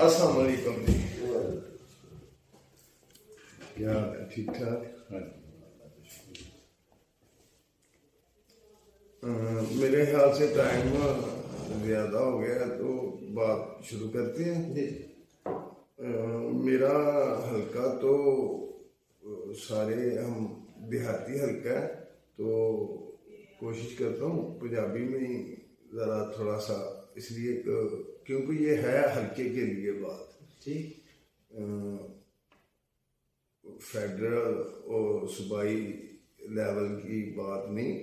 अस्सलाम वालेकुम जी। क्या हाल है? ठीक ठाक। मेरे ख्याल से टाइम ज़्यादा हो गया तो बात शुरू करते हैं जी। मेरा हल्का तो सारे हम देहाती हल्का है, तो कोशिश करता हूँ पंजाबी में ही ज़रा थोड़ा सा, इसलिए क्योंकि ये है हल्के के लिए बात ठीक। फेडरल और सूबाई लेवल की बात नहीं,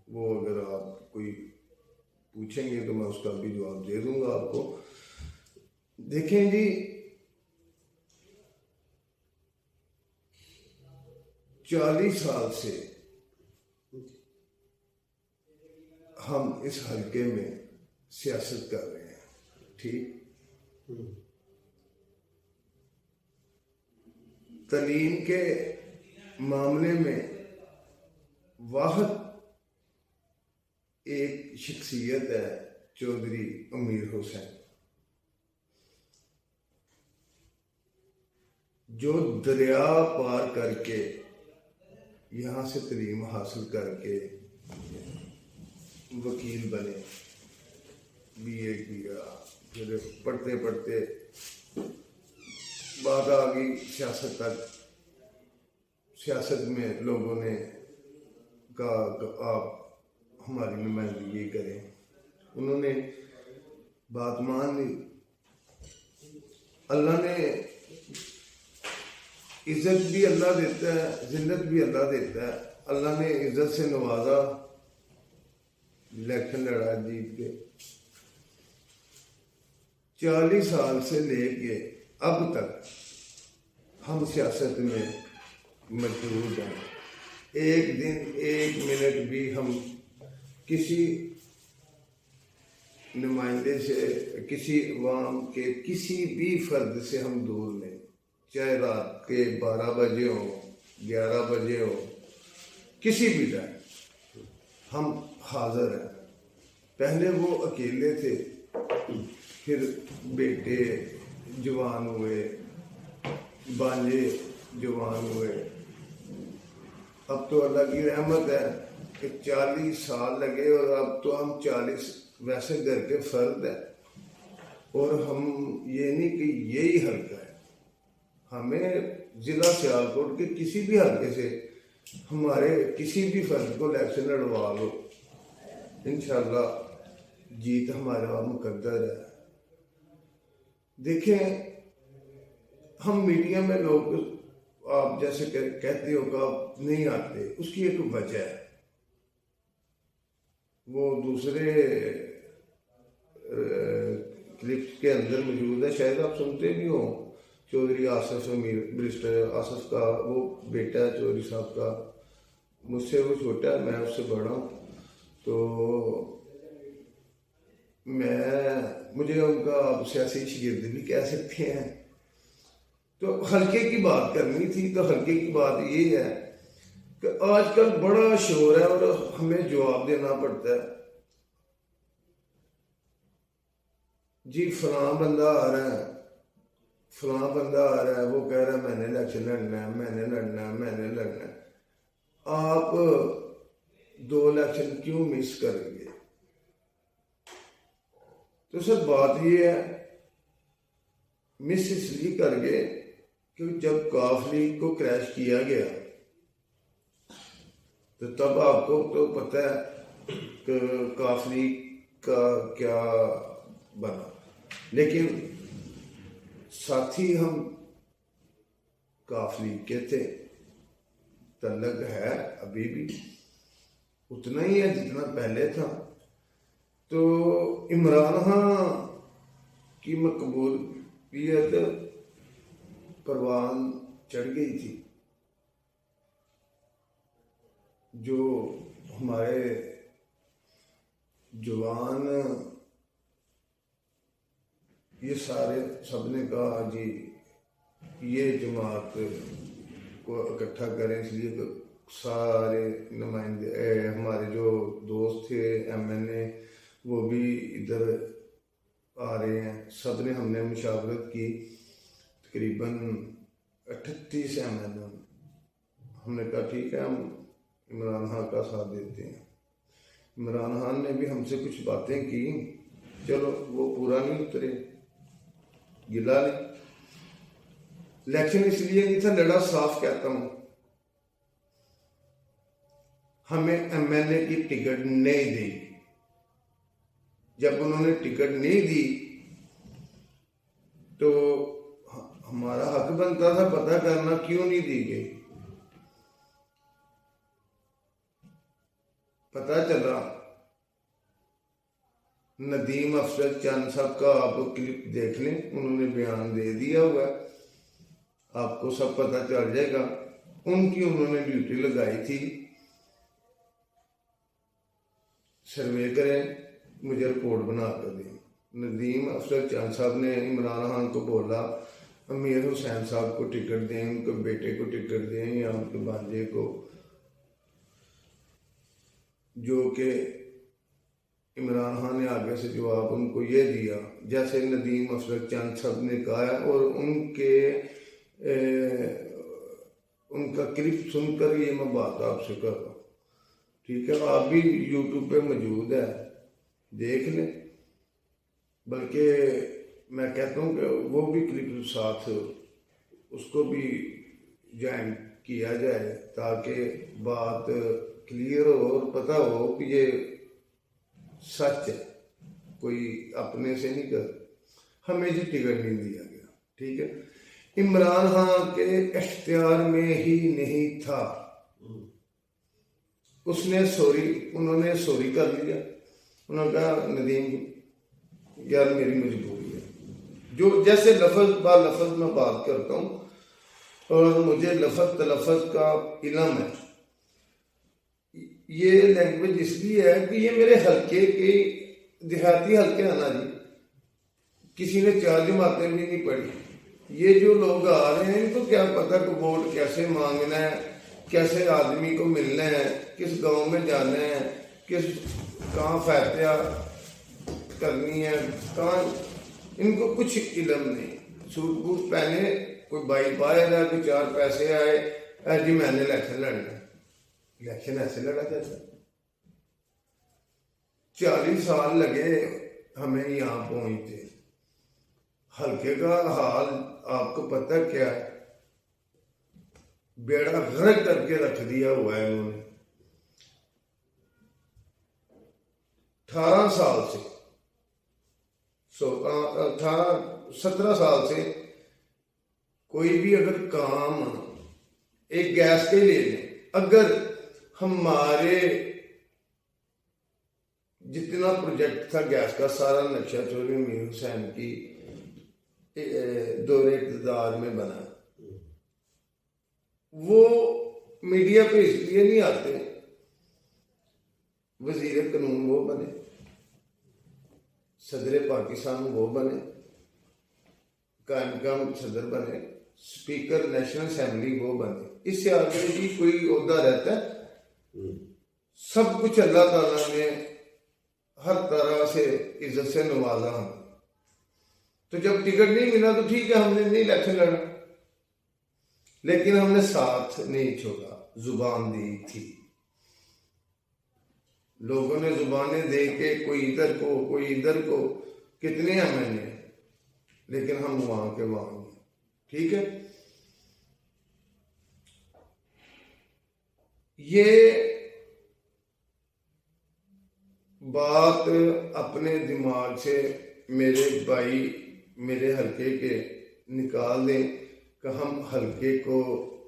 वो अगर आप कोई पूछेंगे तो मैं उसका भी जवाब दे दूंगा आपको। देखें जी, 40 साल से हम इस हल्के में सियासत कर रहे हैं ठीक। तालीम के मामले में वाहद एक शख्सियत है चौधरी अमीर हुसैन, जो दरिया पार करके यहाँ से तालीम हासिल करके वकील बने, BA किया, फिर पढ़ते पढ़ते बात आ गई सियासत तक। सियासत में लोगों ने कहा कि आप हमारी नुमाइंदगी करें, उन्होंने बात मान ली। अल्लाह ने इज्जत भी अल्लाह देता है, जिल्लत भी अल्लाह देता है। अल्लाह ने इज्जत से नवाजा, इलेक्शन लड़ा, जीत के 40 साल से लेके अब तक हम सियासत में मौजूद हैं। एक दिन एक मिनट भी हम किसी नुमाइंदे से, किसी अवाम के किसी भी फर्द से हम दूर नहीं, चाहे रात के 12 बजे हो, 11 बजे हो, किसी भी टाइम हम हाजिर हैं। पहले वो अकेले थे, फिर बेटे जवान हुए, बांजे जवान हुए। अब तो अल्लाह की रहमत है कि 40 साल लगे और अब तो हम 40 वैसे घर के फर्द है। और हम ये नहीं कि यही हल्का है, हमें जिला सियालकोट के किसी भी हल्के से हमारे किसी भी फर्द को इलेक्शन लड़वा लो, इंशाल्लाह जीत हमारा मुकद्दर है। देखें, हम मीडिया में लोग आप जैसे कहते हो कि आप नहीं आते, उसकी एक वजह है, वो दूसरे क्लिप्स के अंदर मौजूद है, शायद आप सुनते भी हो। चौधरी आसफ अमीर, बैरिस्टर आसफ का वो बेटा है चौधरी साहब का, मुझसे वो छोटा है, मैं उससे बड़ा हूँ। तो मुझे उनका आप सियासी शागिर्द भी कह सकते हैं। तो हल्के की बात करनी थी, तो हल्के की बात ये है कि आजकल बड़ा शोर है और हमें जवाब देना पड़ता है जी। फलां बंदा आ रहा है, फलां बंदा आ रहा है, वो कह रहा है मैंने इलेक्शन लड़ना है, मैंने लड़ना है, मैंने लड़ना है। आप 2 इलेक्शन क्यों मिस करेंगे? तो सर बात ये है, मिस इसलिए कर गए कि जब काफ लीग को क्रैश किया गया तो तब आपको तो पता है कि काफ लीग का क्या बना। लेकिन साथी हम काफ लीग के थे, तल्लक है अभी भी उतना ही है जितना पहले था। तो इमरान खान की मकबूलियत परवान चढ़ गई थी। जो हमारे जवान ये सारे सबने कहा जी ये जमात को इकट्ठा करें, इसलिए तो सारे नुमाइंदे हमारे जो दोस्त थे MNA वो भी इधर आ रहे हैं, सब ने हमने मुशावरत की, तकरीबन 38 ML हमने कहा ठीक है हम इमरान खान का साथ देते हैं। इमरान खान ने भी हमसे कुछ बातें की, चलो वो पूरा नहीं उतरे, गिला नहीं। इलेक्शन इसलिए नहीं था लड़ा, साफ कहता हूं, हमें MLA की टिकट नहीं दी। जब उन्होंने टिकट नहीं दी तो हमारा हक बनता था पता करना क्यों नहीं दी गई। पता चला नदीम अफजल चंद साहब का, आप क्लिप देख लें, उन्होंने बयान दे दिया हुआ है, आपको सब पता चल जाएगा। उनकी उन्होंने ड्यूटी लगाई थी, सर्वे करें, मुझे रिपोर्ट बना कर दें। नदीम अफजल चंद साहब ने इमरान खान को बोला अमीर हुसैन साहब को टिकट दें, उनके बेटे को टिकट दें या उनके भांजे को, जो कि इमरान खान ने आगे से जवाब उनको ये दिया जैसे नदीम अफजल चंद साहब ने कहा है, और उनका क्लिप सुनकर ये मैं बात आपसे कर रहा हूँ। ठीक है, आप भी यूट्यूब पे मौजूद है, देख लें। बल्कि मैं कहता हूँ कि वो भी क्लिप साथ उसको भी ज्वाइन किया जाए ताकि बात क्लियर हो और पता हो कि ये सच है, कोई अपने से नहीं कर। हमें जी टिकट नहीं दिया गया, ठीक है, इमरान खान के इख्तियार में ही नहीं था। उसने उन्होंने सॉरी कर लिया, उन्होंने कहा नदीम यार मेरी मजबूरी है, जो जैसे लफ्ज बा लफ्ज में बात करता हूँ और मुझे लफ्ज तलफ्ज का इल्म है। ये लैंग्वेज इसलिए है कि ये मेरे हल्के के देहाती हल्के है ना जी, किसी ने 4 जमातें भी नहीं पढ़ी। ये जो लोग आ रहे हैं इनको क्या पता कि वोट कैसे मांगना है, कैसे आदमी को मिलना है, किस गांव में जाना है, कहाँ फैतिया करनी है, कहाँ, इनको कुछ इल्म नहीं। सूट बूट पहने, कोई बाइक पाएगा, कोई 4 पैसे आए जी मैंने इलेक्शन लड़ना। इलेक्शन ऐसे लड़ा जाता, 40 साल लगे हमें यहाँ पहुंचते। हल्के का हाल आपको पता क्या है, बेड़ा गर्क करके रख दिया हुआ है उन्होंने। 18 साल से 17 साल से कोई भी अगर काम एक गैस के ले लें, अगर हमारे जितना प्रोजेक्ट था गैस का सारा नक्शा चौधरी अमीर हुसैन की दौरे इक़्तिदार में बना, वो मीडिया पे इसलिए नहीं आते। वजीर कानून वो बने, सदर पाकिस्तान वो बने, कायम सदर बने, स्पीकर नेशनल असेंबली वो बने, इससे आगे भी कोई ओहदा रहता है? सब कुछ अल्लाह ताला ने हर तरह से इज्जत से नवाजा हम। तो जब टिकट नहीं मिला तो ठीक है, हमने नहीं इलेक्शन लड़ा, लेकिन हमने साथ नहीं छोड़ा, जुबान दी थी। लोगों ने जुबानें दे के कोई इधर को कोई इधर को, कितने हैं मैंने, लेकिन हम वहां के वहां, ठीक है। ये बात अपने दिमाग से मेरे भाई मेरे हल्के के निकाल दें कि हम हल्के को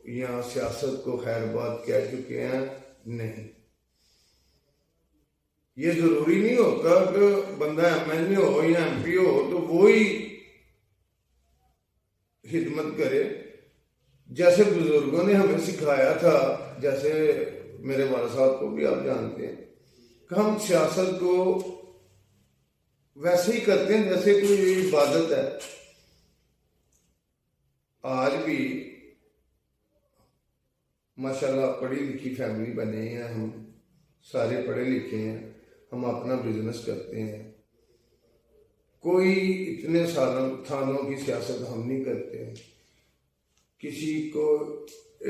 या सियासत को खैर बात कह चुके हैं। नहीं, ये जरूरी नहीं होता कि बंदा MLA हो या MP हो तो वो ही खिदमत करे। जैसे बुजुर्गों ने हमें सिखाया था, जैसे मेरे वाला साहब को भी आप जानते हैं कि हम सियासत को वैसे ही करते हैं जैसे कोई इबादत है। आज भी माशाल्लाह पढ़ी लिखी फैमिली बने हैं, हम सारे पढ़े लिखे हैं, हम अपना बिजनेस करते हैं, कोई इतने सालों थानों की सियासत हम नहीं करते। किसी को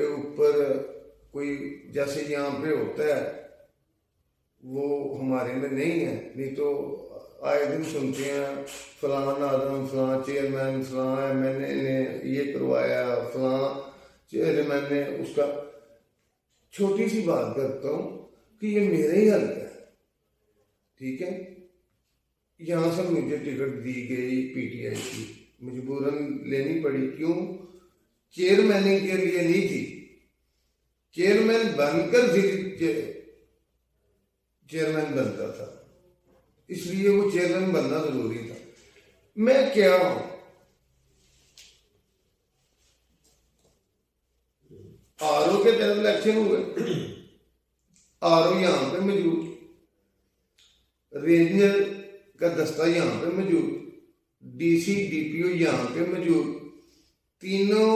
ऊपर कोई जैसे यहाँ पे होता है वो हमारे में नहीं है। नहीं तो आए दिन सुनते हैं फलां आदम, फलां चेयरमैन, फलां एमएनए ने ये करवाया, फलां चेयरमैन ने उसका। छोटी सी बात करता हूँ कि ये मेरे ही हल्का है, ठीक है। यहाँ से मुझे टिकट दी गई पीटीआई की, मजबूरन लेनी पड़ी। क्यों? चेयरमैनिंग के लिए नहीं थी, चेयरमैन बनकर चेयरमैन बनता था, इसलिए वो चेयरमैन बनना जरूरी था। मैं क्या हूं, आरओ के तरफ इलेक्शन हुए, आरओ यहां पे मौजूद, रेंजर का दस्ता यहां पे मौजूद, डीसी डीपीओ यहां पे मौजूद, तीनों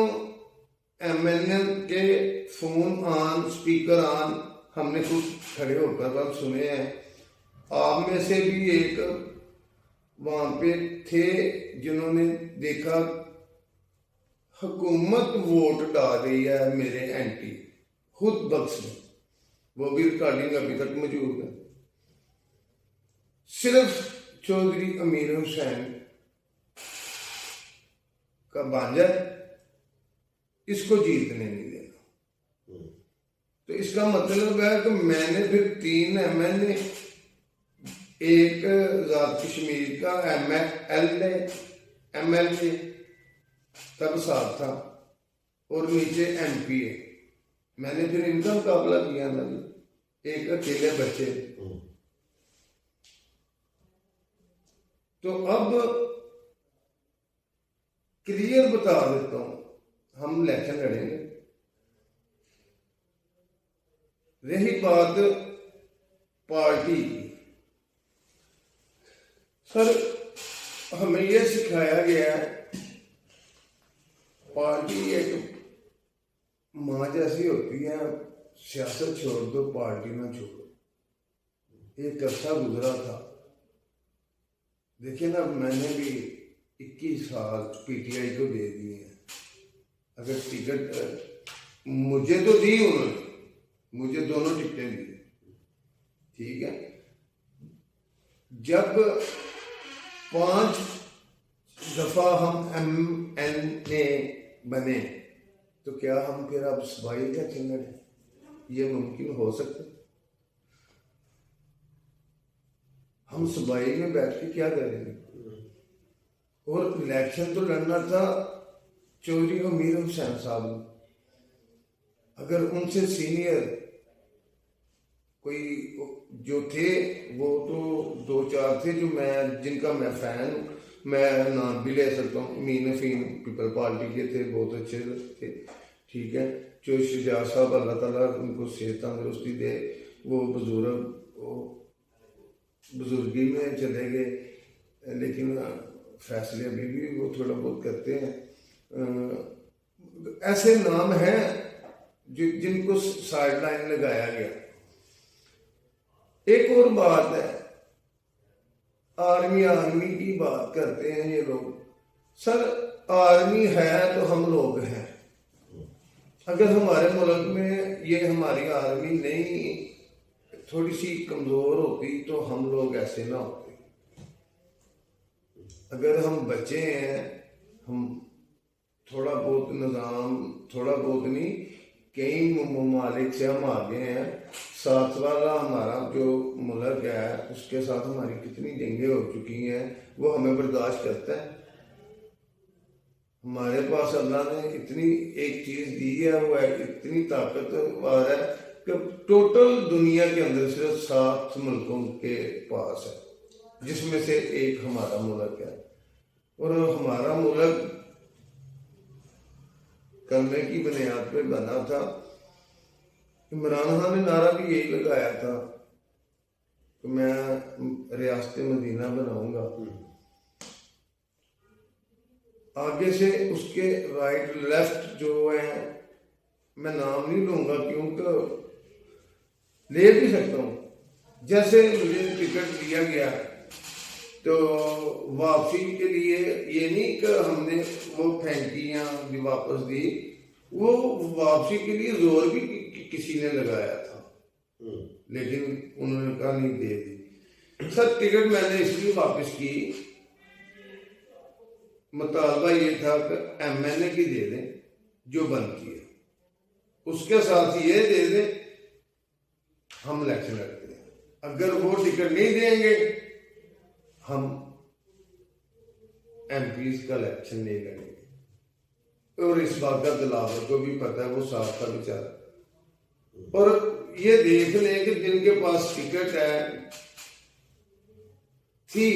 एमएनए के फोन ऑन, स्पीकर ऑन, हमने कुछ खड़े होकर अब सुने हैं। आप में से भी एक वहां पे थे जिन्होंने देखा हुकूमत वोट डाल रही है मेरे एंटी, खुद बख्श में, वो भी रिकॉर्डिंग अभी तक मौजूद है। सिर्फ चौधरी अमीर हुसैन का भांजा इसको जीतने नहीं देना। तो इसका मतलब है कि मैंने फिर 3 एमएनए, एक आजाद कश्मीर का एमएलए तब साथ था और नीचे एमपीए, मैंने फिर इनका मुकाबला किया ना, एक अकेले बच्चे। तो अब क्लियर बता देता हूं, हम इलेक्शन लड़ेंगे। रही बात पार्टी की, सर हमें यह सिखाया गया है पार्टी एक मां जैसी होती है, सियासत छोड़ दो, पार्टी ना छोड़ो। एक अरसा गुजरा था, देखिए ना, मैंने भी 21 साल पीटीआई को दे दिए हैं। अगर टिकट मुझे तो दी उन्होंने, मुझे दोनों टिकटें दी, ठीक है। जब 5 दफा हम एमएनए बने तो क्या हम फिर अब सबाई का चिन्ह है? ये मुमकिन हो सकता? हम सबाई में बैठ के क्या करेंगे? और इलेक्शन तो लड़ना था चौधरी अमीर हुसैन साहब ने। अगर उनसे सीनियर कोई जो थे, वो तो 2-4 थे जो जिनका मैं फैन हूँ, मैं नाम भी ले सकता हूँ। मीन अफीम पीपल पार्टी के थे, बहुत अच्छे थे, ठीक है। जो शुजा साहब, अल्लाह ताला उनको सेहत तंदुरुस्ती दे, वो बुजुर्गी में चले गए, लेकिन फैसले अभी भी वो थोड़ा बहुत करते हैं। ऐसे नाम हैं जिनको साइड लाइन लगाया गया। एक और बात है, आर्मी की बात करते हैं ये लोग। सर आर्मी है तो हम लोग हैं। अगर हमारे मुल्क में ये हमारी आर्मी नहीं थोड़ी सी कमजोर होती तो हम लोग ऐसे ना होते। अगर हम बचे हैं, हम थोड़ा बहुत निज़ाम, थोड़ा बहुत नहीं, कई ममालिक से हम आगे हैं। साथ वाला हमारा जो मुल्क है उसके साथ हमारी कितनी जंगें हो चुकी हैं, वो हमें बर्दाश्त करता है। हमारे पास अल्लाह ने इतनी एक चीज दी है, वो है इतनी ताकतवर है कि टोटल दुनिया के अंदर सिर्फ 7 मुल्कों के पास है, जिसमें से एक हमारा मुल्क है। और हमारा मुल्क करने की बुनियाद पे बना था। इमरान खान ने नारा भी यही लगाया था कि मैं रियासत मदीना बनाऊंगा। आगे से उसके राइट लेफ्ट जो है, मैं नाम नहीं लूंगा क्योंकि ले भी सकता हूं। जैसे मुझे टिकट दिया गया तो वापसी के लिए ये नहीं कि हमने वो फेंकी या भी वापस दी, वो वापसी के लिए जोर भी किसी ने लगाया था, लेकिन उन्होंने कहा नहीं दे दी। सर टिकट मैंने इसलिए वापस की, मुतालबा ये था कि MNA की दे दें जो बनती है, उसके साथ ये दे दें, हम इलेक्शन लड़ते हैं। अगर वो टिकट नहीं देंगे हम MPs का इलेक्शन नहीं लड़ेंगे। और इस बात का दिलावर को भी पता है, वो साफ था बेचारा। और ये देख लें कि जिनके पास टिकट है थी,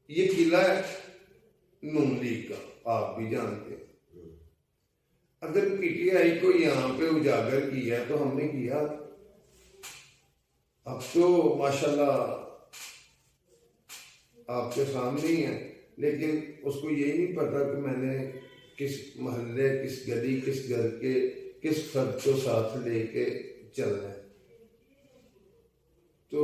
ये किला है नून लीग का, आप भी जानते हैं। अगर PTI को यहाँ पे उजागर किया है तो हमने किया। अब तो माशाल्लाह आपके सामने ही है, लेकिन उसको यही नहीं पता कि मैंने किस मोहल्ले, किस गली, किस घर के किस फर्द को साथ लेके चलना है। तो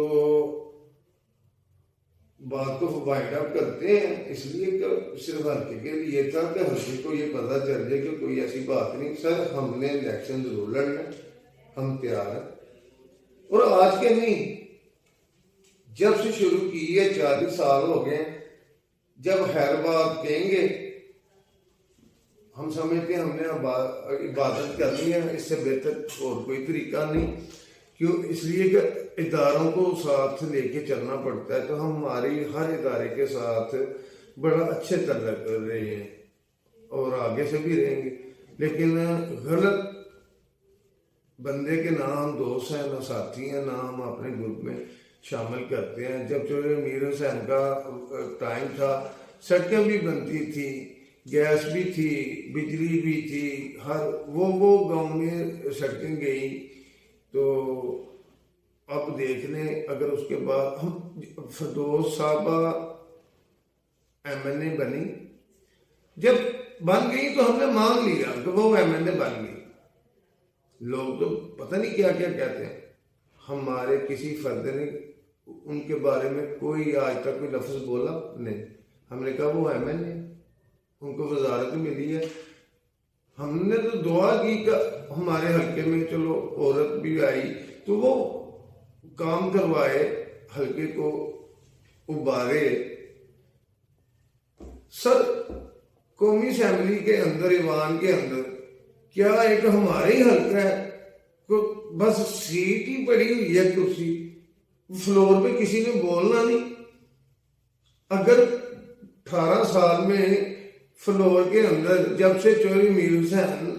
बात को वाइंड अप करते हैं, इसलिए कि सिर्फ हल्के के लिए था कि हल्के को ये पता चल जाए कि कोई ऐसी बात नहीं। सर हमने इलेक्शन जरूर लड़ना, हम तैयार हैं। और आज के नहीं, जब से शुरू की है 40 साल हो गए, जब हर बात कहेंगे हम समझते हैं हमने इबादत करनी है, इससे बेहतर और कोई तरीका नहीं। क्यों? इसलिए कि इदारों को साथ लेके चलना पड़ता है। तो हम हमारी हर इदारे के साथ बड़ा अच्छे तल्लुक कर रहे हैं और आगे से भी रहेंगे, लेकिन गलत बंदे के ना हम दोस्त हैं, ना साथी हैं, ना हम अपने ग्रुप में शामिल करते हैं। जब चौधरी मीर हुसैन का टाइम था, सड़कें भी बनती थी, गैस भी थी, बिजली भी थी, हर वो गांव में सड़कें गई। तो अब देख लें, अगर उसके बाद हम फरदौस साहबा MNA बनी, जब बन गई तो हमने मान लिया कि वो MNA बन गई। लोग तो पता नहीं क्या क्या कहते हैं, हमारे किसी फर्द ने उनके बारे में कोई आज तक कोई लफ्ज बोला नहीं। हमने कहा वो MNA, उनको वजारत मिली है। हमने तो दुआ की कि हमारे हल्के में चलो औरत भी आई तो वो काम करवाए, हल्के को उबारे। सर कौमी असेंबली के अंदर, ईवान के अंदर क्या एक हमारे ही हल्का है को बस सीट ही पड़ी हुई है, कुर्सी फ्लोर पे किसी ने बोलना नहीं। अगर 18 साल में फ्लोर के अंदर जब से चौधरी मीर हुसैन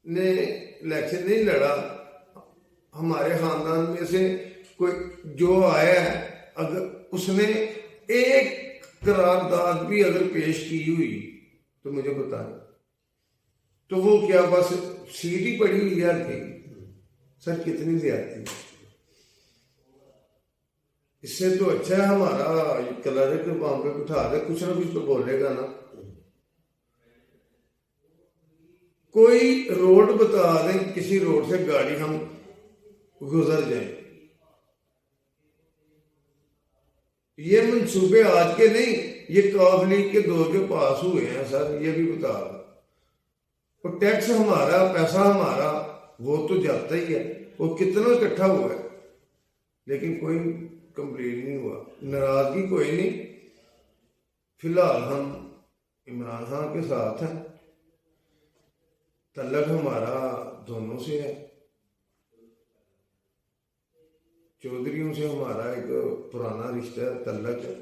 ने इलेक्शन नहीं लड़ा, हमारे खानदान में से कोई जो आया है, अगर उसने एक करारदाद भी अगर पेश की हुई तो मुझे बताएं, तो वो क्या बस सीट ही पड़ी हुई है कि सर कितनी ज्यादती। इससे तो अच्छा है हमारा कलर के वहां पे बिठा दे, कुछ ना कुछ तो बोलेगा ना। कोई रोड बता दें, किसी रोड से गाड़ी हम गुजर जाएं। ये मंसूबे आज के नहीं, ये कौम लीग के दौर के पास हुए हैं सर, ये भी बता दें। तो टैक्स हमारा, पैसा हमारा, वो तो जाता ही है, वो कितना इकट्ठा हुआ है, लेकिन कोई कंप्लीट नहीं हुआ। नाराजगी कोई नहीं, फिलहाल हम इमरान खान के साथ हैं, तल्लक हमारा दोनों से है। चौधरियों से हमारा एक पुराना रिश्ता है, तल्लक है।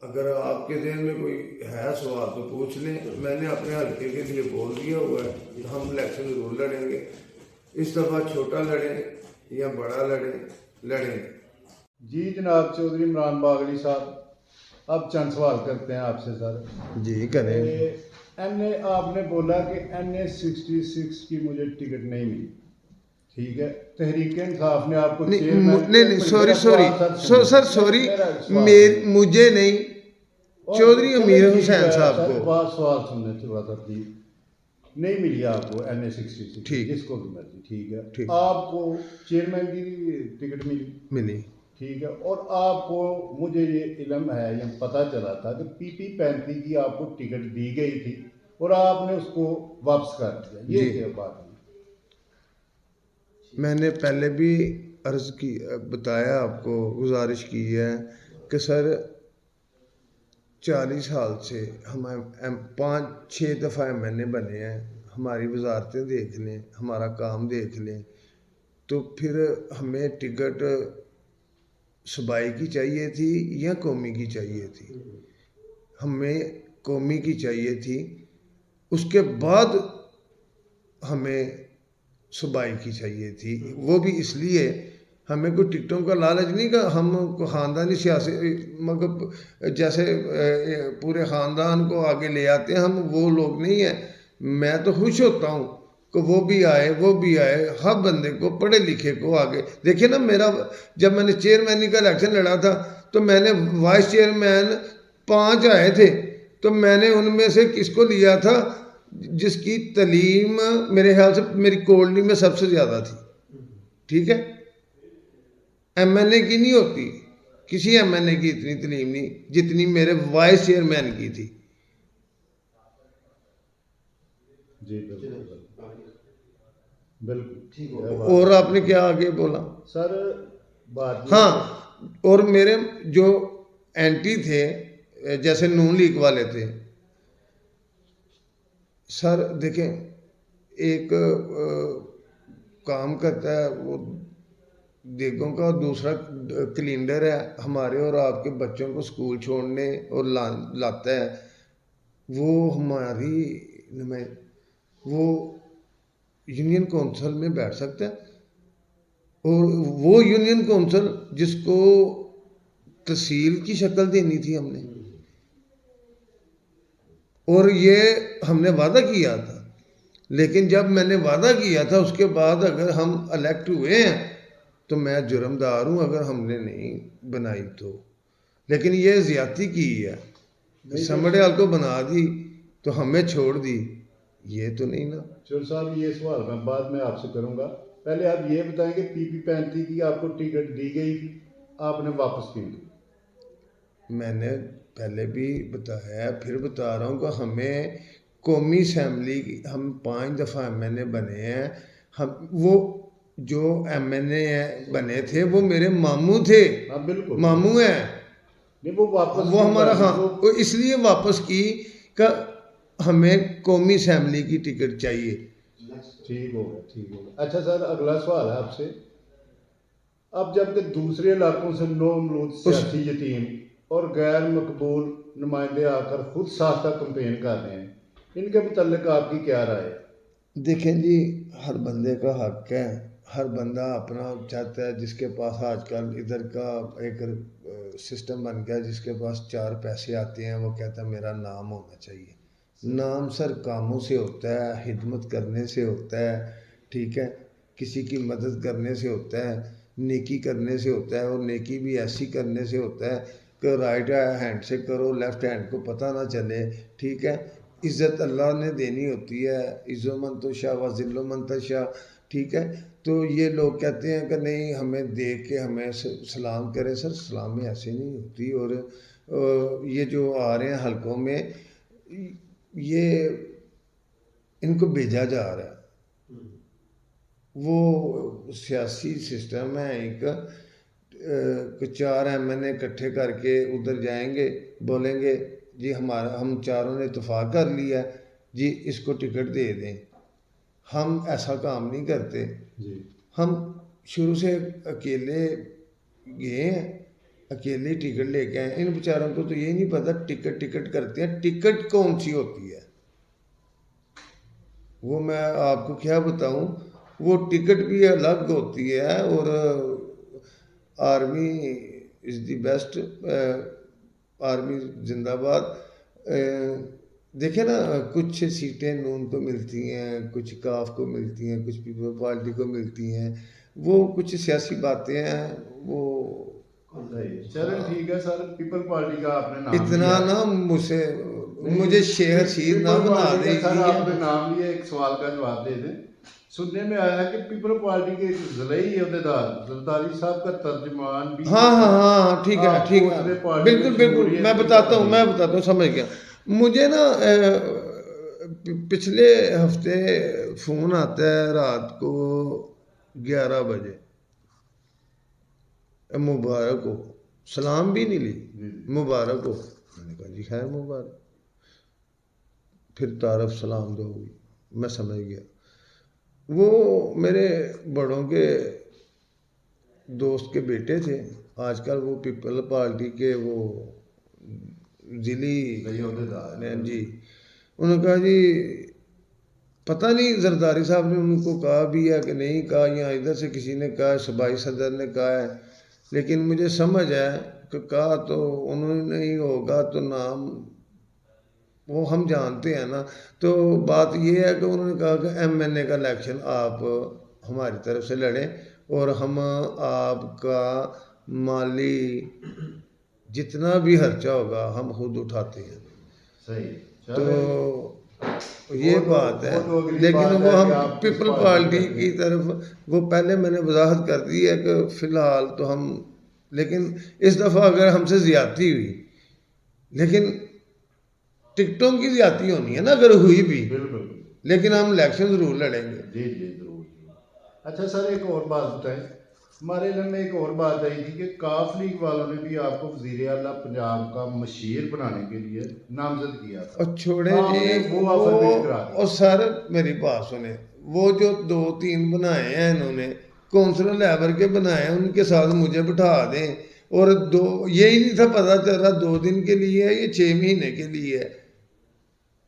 अगर आपके दिल में कोई है सवाल तो पूछ लें, मैंने अपने हल्के के लिए बोल दिया हुआ है, हम इलेक्शन जरूर लड़ेंगे। इस दफा छोटा लड़ें या बड़ा लड़ेंगे। जी जनाब चौधरी इमरान बागली साहब, अब चंद सवाल करते हैं आपसे सर। जी करें। NA आपने बोला कि NA 66 की मुझे टिकट नहीं मिली, ठीक है। तहरीक इंसाफ ने आपको नहीं सॉरी मुझे नहीं, चौधरी अमीर हुसैन साहब को। सवाल सुनने से बात आती। नहीं मिली आपको NA66 ठीक। जिसको भी मर्जी, ठीक है। ठीक। आपको चेयरमैन की टिकट मिली, मिली। ठीक है। और आपको, मुझे ये इल्म है या पता चला था कि PP35 की आपको टिकट दी गई थी और आपने उसको वापस कर दिया, ये जी। क्या बात है? मैंने पहले भी अर्ज की, बताया आपको, गुजारिश की है कि सर 40 साल से हम 5-6 दफ़ा MNA बने हैं, हमारी वजारतें देख लें, हमारा काम देख लें, तो फिर हमें टिकट सूबाई की चाहिए थी या कौमी की चाहिए थी? हमें कौमी की चाहिए थी। उसके बाद हमें सूबाई की चाहिए थी। वो भी इसलिए, हमें कोई टिकटों का लालच नहीं, का हम को ख़ानदानी सियासी मतलब जैसे पूरे ख़ानदान को आगे ले आते हैं, हम वो लोग नहीं हैं। मैं तो खुश होता हूँ कि वो भी आए, हर बंदे को, पढ़े लिखे को आगे देखिए ना। मेरा जब मैंने चेयरमैन का इलेक्शन लड़ा था तो मैंने वाइस चेयरमैन 5 आए थे, तो मैंने उनमें से किसको लिया था जिसकी तलीम मेरे ख्याल से मेरी कॉलोनी में सबसे ज़्यादा थी, ठीक है। MNA की नहीं होती, किसी MNA की इतनी तलीम नहीं जितनी मेरे वाइस चेयरमैन की थी। जी बिल्कुल बिल्कुल ठीक है। और आपने क्या आगे बोला सर बात ये हाँ, और मेरे जो एंटी थे, जैसे नून लीग वाले थे, सर देखें, एक काम करता है वो देगों का, दूसरा कैलेंडर है हमारे और आपके बच्चों को स्कूल छोड़ने और लाता है। वो हमारी वो यूनियन काउंसिल में बैठ सकता है, और वो यूनियन काउंसिल जिसको तहसील की शक्ल देनी थी हमने, और ये हमने वादा किया था। लेकिन जब मैंने वादा किया था उसके बाद अगर हम इलेक्ट हुए हैं तो मैं जुर्मदार हूँ अगर हमने नहीं बनाई तो। लेकिन ये ज्यादती की है, समड़ियाल को बना दी तो हमें छोड़ दी, ये तो नहीं ना। चोर साहब ये सवाल मैं बाद में आपसे करूंगा, पहले आप ये बताएं कि PP35 की आपको टिकट दी गई थी, आपने वापस क्यों दी? मैंने पहले भी बताया, फिर बता रहा हूँ कि हमें कौमी असम्बली, हम 5 दफ़ा MNA बने हैं। हम वो जो MNA बने थे वो मेरे मामू थे। हाँ बिल्कुल मामू हैं, नहीं, वो वापस वो हमारा, हाँ, वो वो इसलिए वापस की कि हमें कौमी असम्बली की टिकट चाहिए। ठीक हो गया, ठीक हो गया। अच्छा सर, अगला सवाल है आपसे। अब जबकि दूसरे इलाकों से नौमलूद सियासी यतीम और गैर मकबूल नुमाइंदे आकर खुद साख्ता कंपेन कर रहे हैं, इनके मुतल्लिक आपकी क्या राय है? देखें जी, हर बंदे का हक है, हर बंदा अपना चाहता है। जिसके पास आजकल इधर का एक सिस्टम बन गया, जिसके पास 4 पैसे आते हैं वो कहता है मेरा नाम होना चाहिए। नाम सर कामों से होता है, खिदमत करने से होता है, ठीक है, किसी की मदद करने से होता है, नेकी करने से होता है। और नेकी भी ऐसी करने से होता है कि राइट हैंड से करो, लेफ्ट हैंड को पता ना चले, ठीक है। इज़्ज़त अल्लाह ने देनी होती है, इज़्ज़ो मन तो शाह व ज़िल्लो मन तशाह, ठीक है। तो ये लोग कहते हैं कि नहीं हमें देख के हमें सलाम करें। सर सलाम में ऐसे नहीं होती। और ये जो आ रहे हैं हलकों में, ये इनको भेजा जा रहा है, वो सियासी सिस्टम है एक, 4 MNA इकट्ठे करके उधर जाएंगे, बोलेंगे जी हमारा, हम चारों ने इत्तेफाक कर लिया है जी, इसको टिकट दे दें। हम ऐसा काम नहीं करते जी हम शुरू से अकेले गए हैं, अकेले टिकट लेके आए। इन बेचारों को तो ये नहीं पता टिकट करते हैं, टिकट कौन सी होती है वो मैं आपको क्या बताऊं। वो टिकट भी अलग होती है। और army is the best, army जिंदाबाद। देखे ना, कुछ सीटें नून को मिलती हैं, कुछ काफ को मिलती हैं, कुछ पीपल पार्टी को मिलती हैं। वो कुछ सियासी बातें हैं वो। चलें ठीक है सर, पीपल पार्टी का आपने नाम इतना लिया। ना मुझसे मुझे शेर शीर ना पीपल बना पार्टी दे। का सर आपने नाम लिया, एक सवाल का जवाब दे दें। सुनने में आया है कि पीपल पार्टी के जलई अहदेदार जरदारी साहब का तर्जमान भी हाँ हाँ हाँ, ठीक है आपको ठीक उसने है, पार्टी में बिल्कुल बिल्कुल, शमूलियत मैं की बताता हूँ, तरफ मैं दी। बताता हूँ, समझ गया। मुझे ना पिछले हफ्ते फोन आता है रात को 11 बजे, मुबारक हो, सलाम भी नहीं ली, जी, जी। मुबारक हो। मैंने कहा जी खैर मुबारक, फिर तारफ सलाम दो हुई, मैं समझ गया वो मेरे बड़ों के दोस्त के बेटे थे, आजकल वो पीपल पार्टी के वो जिली जलई अहदेदार ने जी। उन्होंने कहा जी पता नहीं जरदारी साहब ने उनको कहा भी है कि नहीं कहा, या इधर से किसी ने कहा, सूबाई सदर ने कहा है, लेकिन मुझे समझ है कि कहा तो उन्होंने ही होगा, तो नाम वो हम जानते हैं ना। तो बात ये है कि उन्होंने कहा कि एमएनए का इलेक्शन आप हमारी तरफ से लड़ें और हम आपका माली जितना भी खर्चा होगा हम खुद उठाते हैं। सही। तो चले ये वो बात है, तो अगली लेकिन बात वो है हम कि आप किस पीपल पार्टी पार्टी करते की हैं। तरफ वो पहले मैंने वजाहत कर दी है कि फ़िलहाल तो हम, लेकिन इस दफ़ा अगर हमसे ज़्यादती हुई, लेकिन टिकटों की ज़्यादती होनी है ना अगर हुई भी, बिल्कुल। लेकिन हम इलेक्शन ज़रूर लड़ेंगे। जी जी जरूर। अच्छा सर एक और बात बताएं, हमारे इलम में एक और बात आई थी कि काफ लीग वालों ने भी आपको वजीर आला पंजाब का मशीर बनाने के लिए नामजद किया था, और छोड़े आपने जी वो वो, अफरमेट करा और दी। सर मेरी बात सुने, वो जो 2-3 बनाए हैं इन्होंने कौंसलर लेवल के बनाए हैं, उनके साथ मुझे बिठा दें, और दो यही नहीं था पता चल रहा 2 दिन के लिए है ये 6 महीने के लिए है।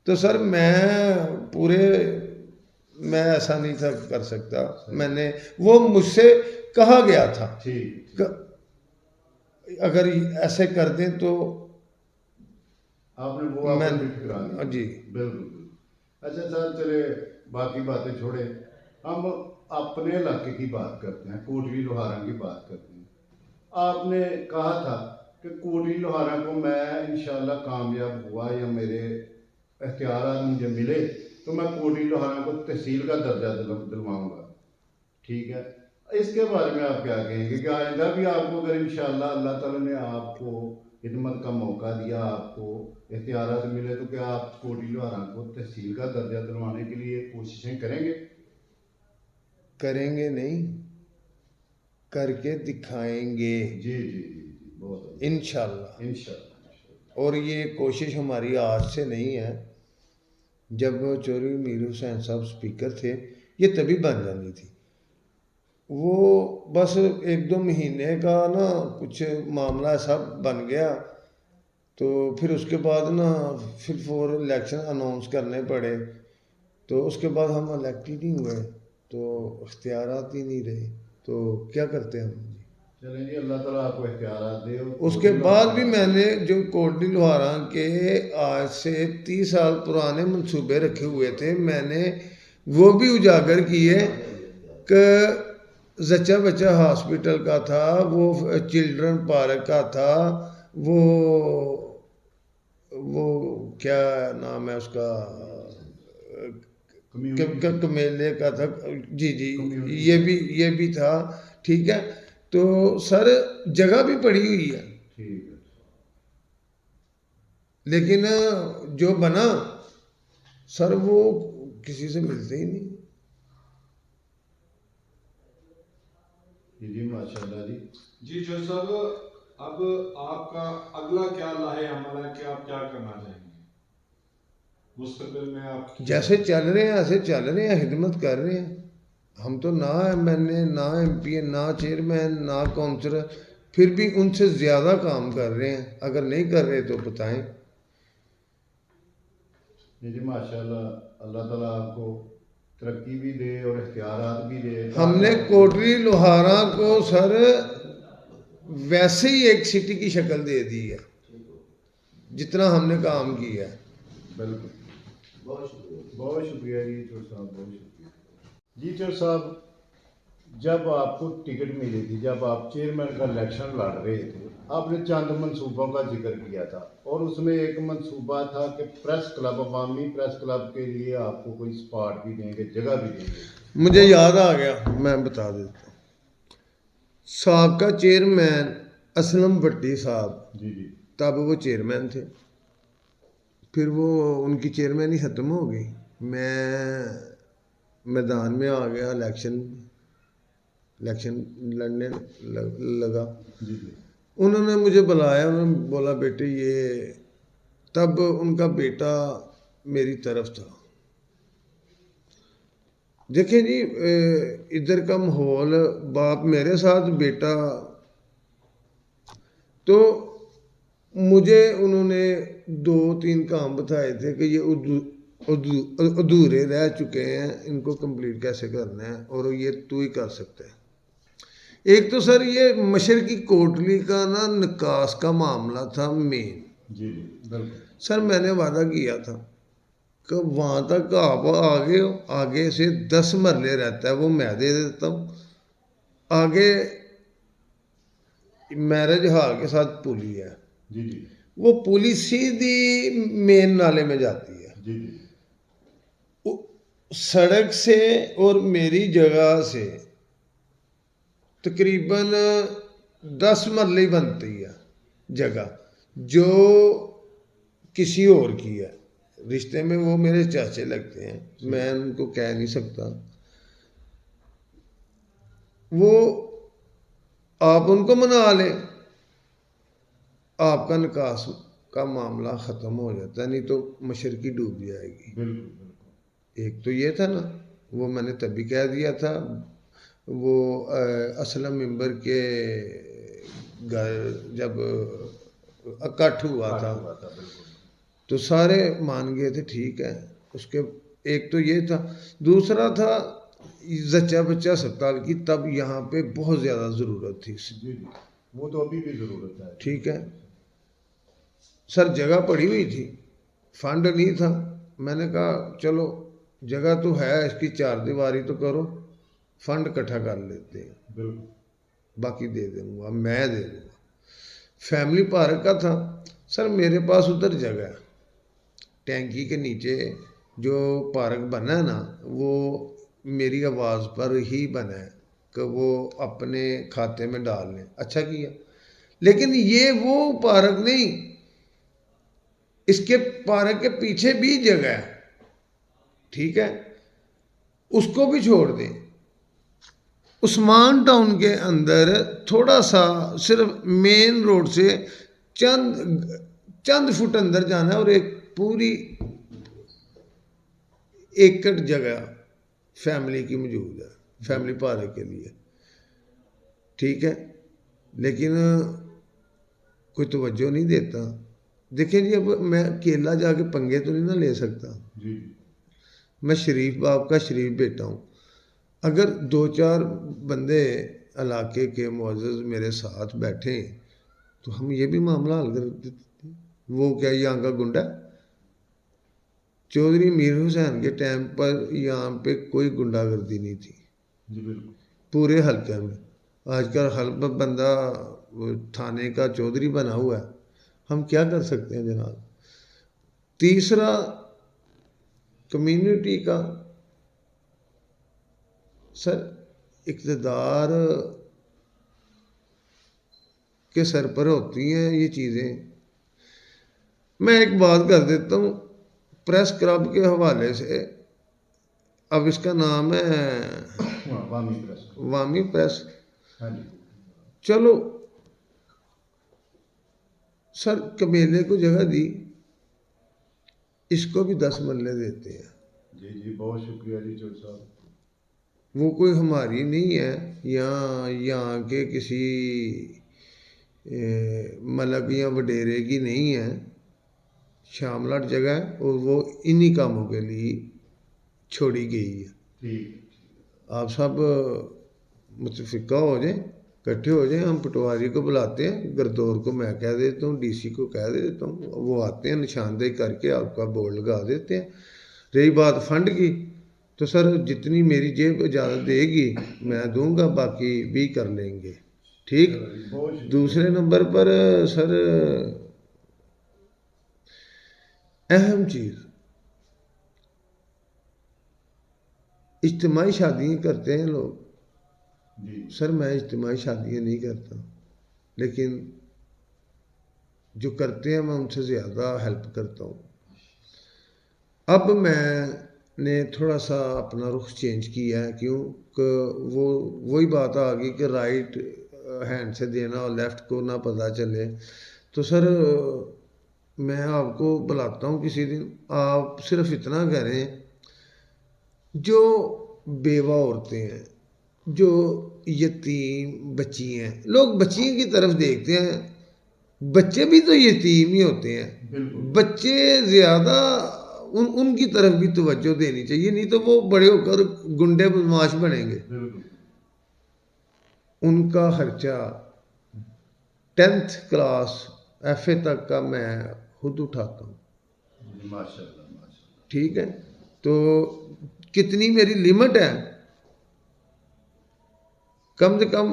तो सर मैं ऐसा नहीं था कर सकता, मैंने वो मुझसे कहा गया था ठीक कि अगर ऐसे कर दें तो आपने वो मैं अफरमेट करा दी। जी। बिल्कुल। अच्छा सर चले बाकी बातें छोड़े, हम अपने इलाके की बात करते हैं, कोटली लोहारा की बात करते हैं। आपने कहा था कि कोटली लोहारा को मैं इंशाल्लाह कामयाब हुआ या मेरे इख्तियार मुझे मिले तो मैं कोटली लोहारा को तहसील का दर्जा दिलवाऊंगा, ठीक है। इसके बारे में आप क्या कहेंगे कि आइंदा भी आपको अगर इंशाल्लाह अल्लाह ताला ने आपको खिदमत का मौका दिया, आपको इख्तियार मिले, तो क्या आप कोटली लोहारा को तहसील का दर्जा दिलवाने के लिए कोशिशें करेंगे? करेंगे नहीं, करके दिखाएंगे जी जी जी जी बहुत इंशाल्लाह। इंशाल्लाह। और ये कोशिश हमारी आज से नहीं है, जब चौधरी मीर हुसैन साहब स्पीकर थे ये तभी बन जानी थी। वो बस 1-2 महीने का ना कुछ मामला ऐसा बन गया, तो फिर उसके बाद ना फिर 4 इलेक्शन अनाउंस करने पड़े, तो उसके बाद हम इलेक्ट ही नहीं हुए, तो इख्तियारात ही नहीं रहे, तो क्या करते हम जी। चलें जी, अल्लाह ताला आपको इख्तियार दे। उसके बाद भी मैंने जो कोटली लोहारा के आज से 30 साल पुराने मंसूबे रखे हुए थे, मैंने वो भी उजागर किए कि जच्चा बच्चा हॉस्पिटल का था, वो चिल्ड्रन पार्क का था, वो क्या नाम है उसका, कमेले का था जी जी, ये भी था, ठीक है। तो सर जगह भी पड़ी हुई है, ठीक है। लेकिन जो बना सर वो किसी से मिलते ही नहीं। जी माशाल्लाह जी। जी जो साहब, अब आपका अगला क्या लाहे अमल है कि आप क्या करना चाहेंगे मुस्तकबिल में? आप जैसे चल रहे हैं ऐसे चल रहे हैं, खिदमत कर रहे हैं हम तो, ना एमएनए ना एमपी ना चेयरमैन ना काउंसलर, फिर भी उनसे ज़्यादा काम कर रहे हैं। अगर नहीं कर रहे तो बताएं। जी माशाल्लाह, अल्लाह ताला आपको तरक्की भी दे और इख्तियारात भी दे। हमने कोटली लोहारा को सर वैसे ही एक सिटी की शक्ल दे दी है जितना हमने काम किया है। बिल्कुल, बहुत शुक्रिया जी चोर साहब, बहुत शुक्रिया जी चोर साहब। जब आपको टिकट मिली थी, जब आप चेयरमैन का इलेक्शन लड़ रहे थे, आपने चंद मंसूबों का जिक्र किया था और उसमें एक मंसूबा था कि प्रेस क्लब, अवामी प्रेस क्लब के लिए आपको कोई स्पॉट भी देंगे, जगह भी देंगे। मुझे याद आ गया, मैं बता देता हूँ। साबका चेयरमैन असलम भट्टी साहब, जी जी तब वो चेयरमैन थे, फिर वो उनकी चेयरमैन ही ख़त्म हो गई। मैं मैदान में आ गया, इलेक्शन लड़ने लगा। जी जी उन्होंने मुझे बुलाया, उन्होंने बोला बेटे ये, तब उनका बेटा मेरी तरफ था। देखें जी, इधर का माहौल, बाप मेरे साथ, बेटा, तो मुझे उन्होंने 2-3 काम बताए थे कि ये अधूरे रह चुके हैं, इनको कंप्लीट कैसे करना है, और ये तू ही कर सकता है। एक तो सर ये मशरकी कोटली का ना निकास का मामला था मेन। जी जी बिल्कुल। सर मैंने वादा किया था कि वहाँ तक आप आगे हो, आगे से 10 मरले रहता है वो मैं दे देता हूँ, आगे मैरिज हॉल के साथ पुली है, जी जी वो पुली सीधी मेन नाले में जाती है। जी जी सड़क से और मेरी जगह से तकरीबन 10 मरले बनती है जगह, जो किसी और की है। रिश्ते में वो मेरे चाचे लगते हैं, मैं उनको कह नहीं सकता। वो आप उनको मना लें, आपका निकास का मामला ख़त्म हो जाता है, नहीं तो मशरकी डूब जाएगी। बिल्कुल बिल्कुल। एक तो ये था ना, वो मैंने तभी कह दिया था। वो असलम मेंबर के घर जब इकट्ठ हुआ था बिल्कुल। तो सारे मान गए थे, ठीक है। उसके एक तो ये था, दूसरा था जच्चा बच्चा अस्पताल की, तब यहाँ पे बहुत ज़्यादा ज़रूरत थी। जी जी वो तो अभी भी ज़रूरत है। ठीक है सर, जगह पड़ी हुई थी, फंड नहीं था। मैंने कहा चलो जगह तो है, इसकी 4 दीवारी तो करो, फंड इकट्ठा कर लेते हैं, बिल्कुल। बाकी दे दूँगा, मैं दे दूँगा। फैमिली पार्क का था सर, मेरे पास उधर जगह है, टैंकी के नीचे जो पार्क बना है ना, वो मेरी आवाज़ पर ही बना है कि वो अपने खाते में डाल लें। अच्छा किया, लेकिन ये वो पार्क नहीं, इसके पार्क के पीछे भी जगह है, ठीक है, उसको भी छोड़ दें। उस्मान टाउन के अंदर थोड़ा सा, सिर्फ मेन रोड से चंद फुट अंदर जाना है, और एक पूरी एकड़ जगह फैमिली की मौजूद है, फैमिली पार्क के लिए, ठीक है। लेकिन कोई तवज्जो नहीं देता। देखें जी, अब मैं अकेला जाके पंगे तो नहीं ना ले सकता। जी मैं शरीफ बाप का शरीफ बेटा हूँ। अगर 2-4 बंदे इलाके के मुअज़्ज़ज़ मेरे साथ बैठे तो हम ये भी मामला हल कर देते। वो क्या यहाँ का गुंडा? चौधरी मीर हुसैन के टाइम पर यहाँ पे कोई गुंडागर्दी नहीं थी जी बिल्कुल। पूरे हल्के में। आजकल हर बंदा थाने का चौधरी बना हुआ है, हम क्या कर सकते हैं जनाब। तीसरा, कम्युनिटी का सर, इक़्तिदार के सर पर होती हैं ये चीज़ें। मैं एक बात कर देता हूँ, प्रेस क्लब के हवाले से, अब इसका नाम है वामी प्रेस। वामी प्रेस। हाँ जी। चलो सर, कमेले को जगह दी, इसको भी 10 मरले देते हैं। जी जी बहुत शुक्रिया जी चौधरी साहब। वो कोई हमारी नहीं है, यहाँ के किसी मलक या वडेरे की नहीं है, शामलाट जगह है, और वो इन्हीं कामों के लिए छोड़ी गई है। ठीक। आप सब मुतफिका हो जाए, इकट्ठे हो जाए, हम पटवारी को बुलाते हैं, गरदौर को मैं कह देता हूँ, डीसी को कह देता हूँ, वो आते हैं, निशानदेही करके आपका बोर्ड लगा देते हैं। रही बात फंड की, तो सर जितनी मेरी जेब इजाज़त देगी मैं दूंगा, बाकी भी कर लेंगे। ठीक। बहुत शुक्रिया। दूसरे नंबर पर सर अहम चीज़, इज्तिमाई शादियाँ करते हैं लोग। जी सर मैं इज्तिमाई शादियाँ नहीं करता, लेकिन जो करते हैं मैं उनसे ज़्यादा हेल्प करता हूँ। अब मैंने थोड़ा सा अपना रुख चेंज किया है, क्यों कि वो वही बात आ गई कि राइट हैंड से देना और लेफ़्ट को ना पता चले। तो सर मैं आपको बुलाता हूँ किसी दिन, आप सिर्फ इतना करें, जो बेवा औरतें हैं, जो यतीम बच्ची हैं, लोग बच्चियों की तरफ देखते हैं, बच्चे भी तो यतीम ही होते हैं। बिल्कुल। बच्चे ज़्यादा उनकी तरफ भी तवज्जो देनी चाहिए, नहीं तो वो बड़े होकर गुंडे बदमाश बनेंगे। बिल्कुल। उनका खर्चा 10th क्लास FA तक का मैं खुद उठाता हूँ। माशाल्लाह माशाल्लाह। ठीक है, तो कितनी मेरी लिमिट है, कम से कम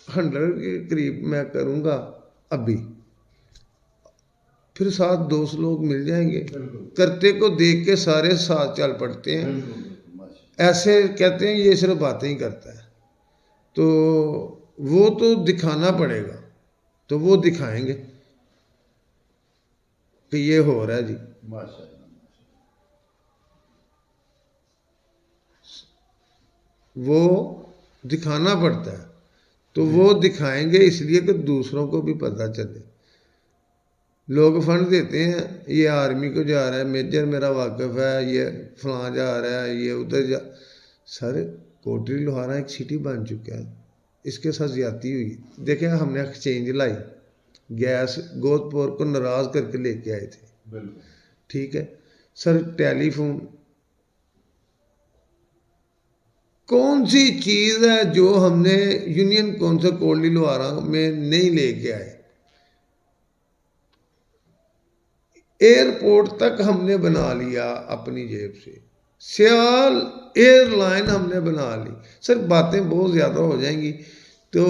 100 के करीब मैं करूँगा अभी, फिर साथ दोस्त लोग मिल जाएंगे। बिल्कुल। करते को देख के सारे साथ चल पड़ते हैं। बिल्कुल बिल्कुल माशाल्लाह। ऐसे कहते हैं ये सिर्फ बातें ही करता है, तो वो तो दिखाना पड़ेगा, तो वो दिखाएंगे कि ये हो रहा है जी। माशाल्लाह। वो दिखाना पड़ता है, तो वो दिखाएंगे इसलिए कि दूसरों को भी पता चले। लोग फंड देते हैं, ये आर्मी को जा रहा है, मेजर मेरा वाकिफ है, ये फलां जा रहा है, ये उधर जा। सर कोटरी लोहारा एक सिटी बन चुका है, इसके साथ ज्यादती हुई। देखें हमने एक्सचेंज लाई, गैस गोदपुर को नाराज करके लेके आए थे। बिल्कुल। ठीक है सर, टेलीफोन कौन सी चीज़ है जो हमने यूनियन कौंसिल कोटली लोहारा में नहीं लेके आए। एयरपोर्ट तक हमने बना लिया अपनी जेब से, सियाल एयरलाइन हमने बना ली। सर बातें बहुत ज़्यादा हो जाएंगी, तो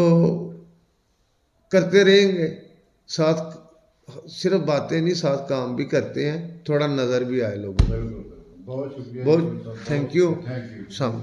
करते रहेंगे साथ, सिर्फ बातें नहीं साथ काम भी करते हैं, थोड़ा नज़र भी आए लोगों को। बिल्कुल। बहुत शुक्रिया। बहुत थैंक यू। Thank you. शाम